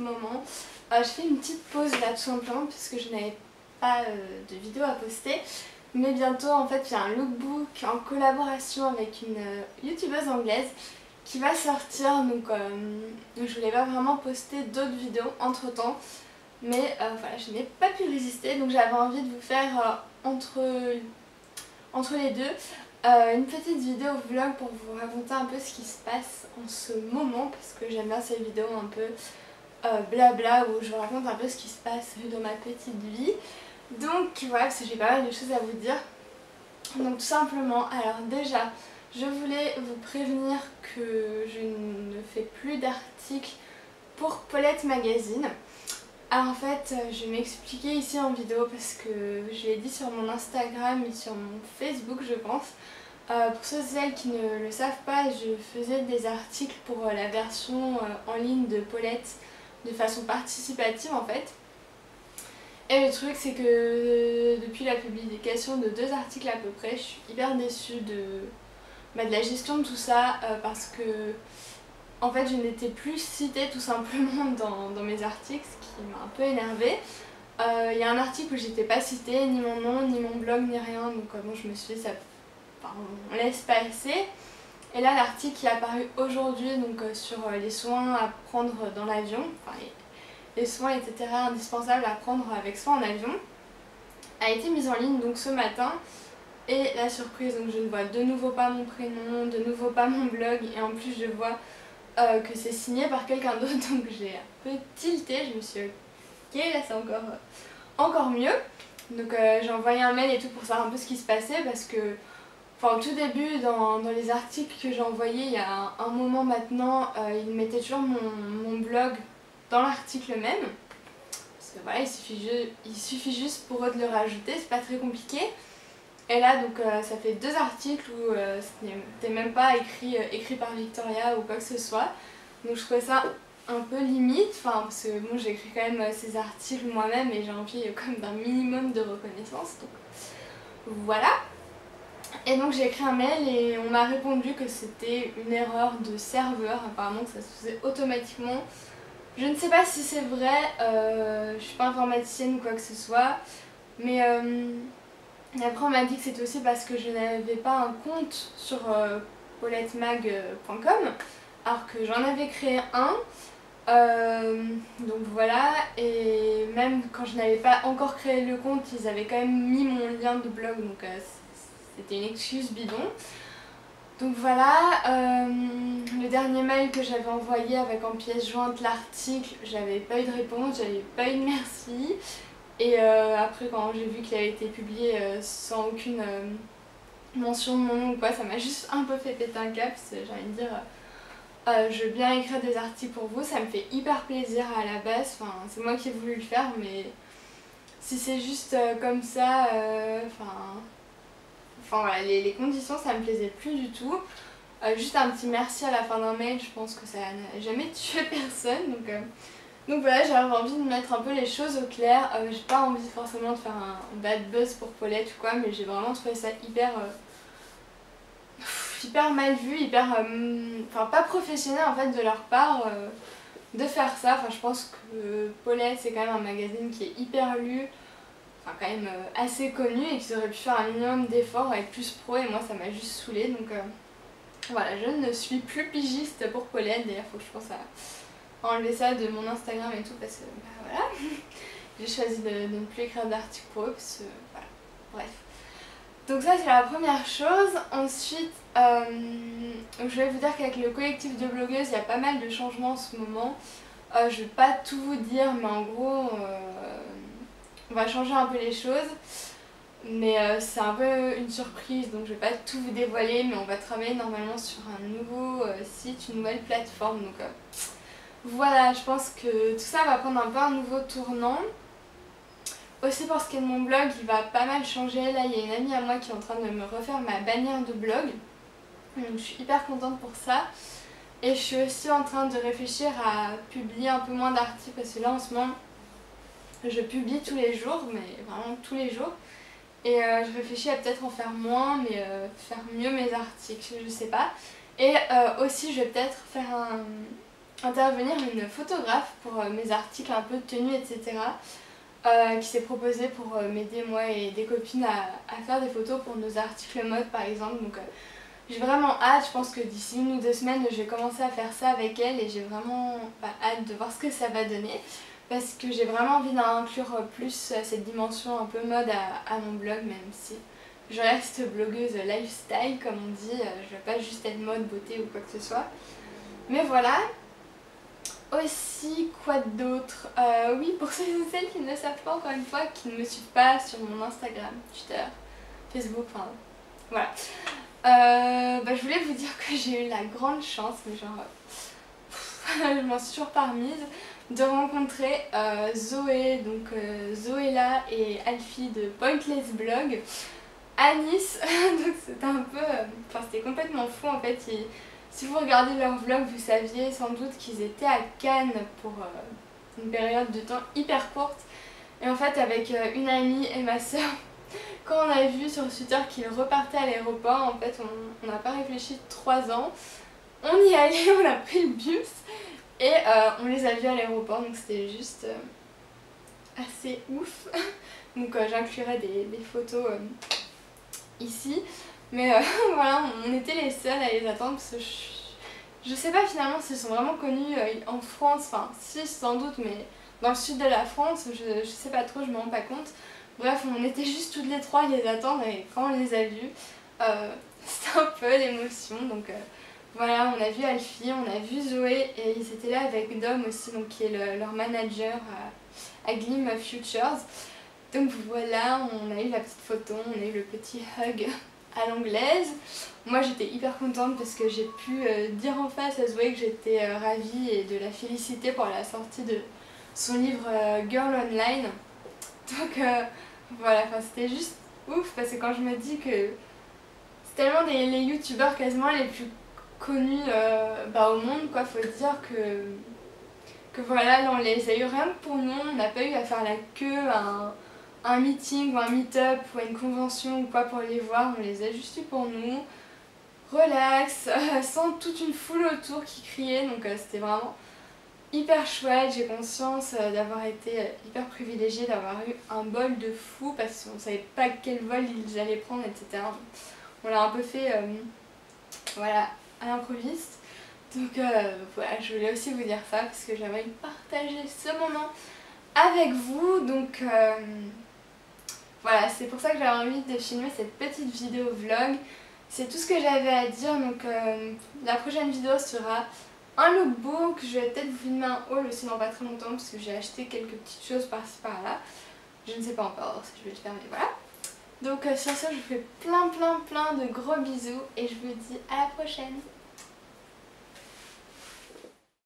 moment. Je fais une petite pause là tout simplement puisque je n'avais pas de vidéo à poster. Mais bientôt en fait il y a un lookbook en collaboration avec une youtubeuse anglaise qui va sortir. Donc je voulais pas vraiment poster d'autres vidéos entre temps. Mais voilà, je n'ai pas pu résister, donc j'avais envie de vous faire entre les deux une petite vidéo vlog pour vous raconter un peu ce qui se passe en ce moment, parce que j'aime bien ces vidéos un peu blabla où je raconte un peu ce qui se passe dans ma petite vie. Donc voilà, parce que j'ai pas mal de choses à vous dire. Donc tout simplement, alors déjà je voulais vous prévenir que je ne fais plus d'articles pour Paulette Magazine. Alors en fait, je vais m'expliquer ici en vidéo parce que je l'ai dit sur mon Instagram et sur mon Facebook je pense. Pour ceux et celles qui ne le savent pas, je faisais des articles pour la version en ligne de Paulette de façon participative en fait. Et le truc c'est que depuis la publication de 2 articles à peu près, je suis hyper déçue de la gestion de tout ça parce que en fait je n'étais plus citée tout simplement dans mes articles, ce qui m'a un peu énervée. Il y a un article où j'étais pas citée, ni mon nom, ni mon blog, ni rien, donc bon, je me suis dit ça, on laisse passer. Et là l'article qui est apparu aujourd'hui donc sur les soins à prendre dans l'avion, enfin, les soins etc. indispensables à prendre avec soi en avion, a été mise en ligne donc ce matin. Et la surprise, donc je ne vois de nouveau pas mon prénom, de nouveau pas mon blog, et en plus je vois que c'est signé par quelqu'un d'autre, donc j'ai un peu tilté, je me suis dit ok là c'est encore mieux. Donc j'ai envoyé un mail et tout pour savoir un peu ce qui se passait parce que au tout début dans les articles que j'ai envoyés il y a un moment maintenant, ils mettaient toujours mon blog dans l'article même. Parce que voilà, il suffit juste pour eux de le rajouter, c'est pas très compliqué. Et là donc ça fait 2 articles où c'était même pas écrit par Victoria ou quoi que ce soit. Donc je trouvais ça un peu limite, parce que moi j'écris quand même ces articles moi-même et j'ai envie quand même d'un minimum de reconnaissance. Donc voilà. Et donc j'ai écrit un mail et on m'a répondu que c'était une erreur de serveur, apparemment que ça se faisait automatiquement. Je ne sais pas si c'est vrai, je suis pas informaticienne ou quoi que ce soit, mais après on m'a dit que c'était aussi parce que je n'avais pas un compte sur paulettemag.com alors que j'en avais créé un. Donc voilà, et même quand je n'avais pas encore créé le compte, ils avaient quand même mis mon lien de blog, donc c'était une excuse bidon. Donc voilà, le dernier mail que j'avais envoyé avec en pièce jointe l'article, j'avais pas eu de réponse, j'avais pas eu de merci. Et après quand j'ai vu qu'il avait été publié sans aucune mention de mon nom ou quoi, ça m'a juste un peu fait péter un câble, parce que j'ai envie de dire je veux bien écrire des articles pour vous, ça me fait hyper plaisir à la base, c'est moi qui ai voulu le faire, mais si c'est juste comme ça, voilà, les conditions ça me plaisait plus du tout. Juste un petit merci à la fin d'un mail, je pense que ça n'a jamais tué personne, donc voilà, j'avais envie de mettre un peu les choses au clair. J'ai pas envie forcément de faire un bad buzz pour Paulette ou quoi, mais j'ai vraiment trouvé ça hyper mal vu, pas professionnel en fait de leur part de faire ça. Je pense que Paulette c'est quand même un magazine qui est hyper lu, quand même assez connu, et qu'ils auraient pu faire un minimum d'efforts, être plus pro, et moi ça m'a juste saoulée. Donc voilà, je ne suis plus pigiste pour Paulette, d'ailleurs faut que je pense à enlever ça de mon Instagram et tout parce que voilà, j'ai choisi de ne plus écrire d'articles pour eux parce que voilà, bref. Donc ça c'est la première chose. Ensuite, je vais vous dire qu'avec le collectif de blogueuses, il y a pas mal de changements en ce moment. Je vais pas tout vous dire, mais en gros, on va changer un peu les choses. Mais c'est un peu une surprise, donc je vais pas tout vous dévoiler, mais on va travailler normalement sur un nouveau site, une nouvelle plateforme. Donc voilà, je pense que tout ça va prendre un peu un nouveau tournant. Aussi pour ce qui est de mon blog, il va pas mal changer. Là, il y a une amie à moi qui est en train de me refaire ma bannière de blog. Donc je suis hyper contente pour ça. Et je suis aussi en train de réfléchir à publier un peu moins d'articles parce que là en ce moment, je publie tous les jours, mais vraiment tous les jours. Et je réfléchis à peut-être en faire moins, mais faire mieux mes articles, je sais pas. Et aussi je vais peut-être faire intervenir une photographe pour mes articles un peu de tenue, etc. Qui s'est proposée pour m'aider moi et des copines à faire des photos pour nos articles mode par exemple. Donc j'ai vraiment hâte, je pense que d'ici 1 ou 2 semaines je vais commencer à faire ça avec elle et j'ai vraiment hâte de voir ce que ça va donner. Parce que j'ai vraiment envie d'inclure plus cette dimension un peu mode à mon blog, même si je reste blogueuse lifestyle comme on dit, je veux pas juste être mode, beauté ou quoi que ce soit. Mais voilà. Aussi, quoi d'autre oui, pour ceux et celles qui ne le savent pas encore une fois, qui ne me suivent pas sur mon Instagram, Twitter, Facebook, enfin voilà. Je voulais vous dire que j'ai eu la grande chance, mais genre je m'en suis toujours pas remise, de rencontrer Zoé, donc Zoéla et Alfie de Pointless Blog à Nice. Donc c'était un peu, c'était complètement fou en fait. Si vous regardez leur vlog, vous saviez sans doute qu'ils étaient à Cannes pour une période de temps hyper courte. Et en fait avec une amie et ma soeur, quand on a vu sur Twitter qu'ils repartaient à l'aéroport, en fait on n'a pas réfléchi 3 ans. On y allait, on a pris le bus et on les a vus à l'aéroport, donc c'était juste assez ouf. Donc j'inclurai des photos ici. Mais voilà, on était les seuls à les attendre parce que je sais pas finalement s'ils sont vraiment connus en France, enfin si sans doute, mais dans le sud de la France, je sais pas trop, je me rends pas compte. Bref, on était juste toutes les trois à les attendre et quand on les a vus, c'était un peu l'émotion. Donc voilà, on a vu Alfie, on a vu Zoé et ils étaient là avec Dom aussi, donc qui est leur manager à Glim Futures. Donc voilà, on a eu la petite photo, on a eu le petit hug à l'anglaise. Moi j'étais hyper contente parce que j'ai pu dire en face à Zoé que j'étais ravie et de la féliciter pour la sortie de son livre Girl Online. Donc voilà, c'était juste ouf parce que quand je me dis que c'est tellement les youtubeurs quasiment les plus connus au monde, quoi, faut dire que voilà, là on les a eu rien que pour nous, on n'a pas eu à faire la queue à un meeting ou un meet-up ou à une convention ou quoi pour les voir, on les a juste eu pour nous, relax, sans toute une foule autour qui criait, donc c'était vraiment hyper chouette. J'ai conscience d'avoir été hyper privilégiée, d'avoir eu un bol de fou parce qu'on savait pas quel vol ils allaient prendre, etc. On l'a un peu fait voilà, à l'improviste. Donc voilà, je voulais aussi vous dire ça parce que j'avais partagé ce moment avec vous. Donc voilà, c'est pour ça que j'avais envie de filmer cette petite vidéo vlog. C'est tout ce que j'avais à dire. Donc la prochaine vidéo sera un lookbook. Je vais peut-être vous filmer un haul aussi dans pas très longtemps parce que j'ai acheté quelques petites choses par-ci par-là. Je ne sais pas encore si je vais le faire, mais voilà. Donc sur ce, je vous fais plein de gros bisous et je vous dis à la prochaine.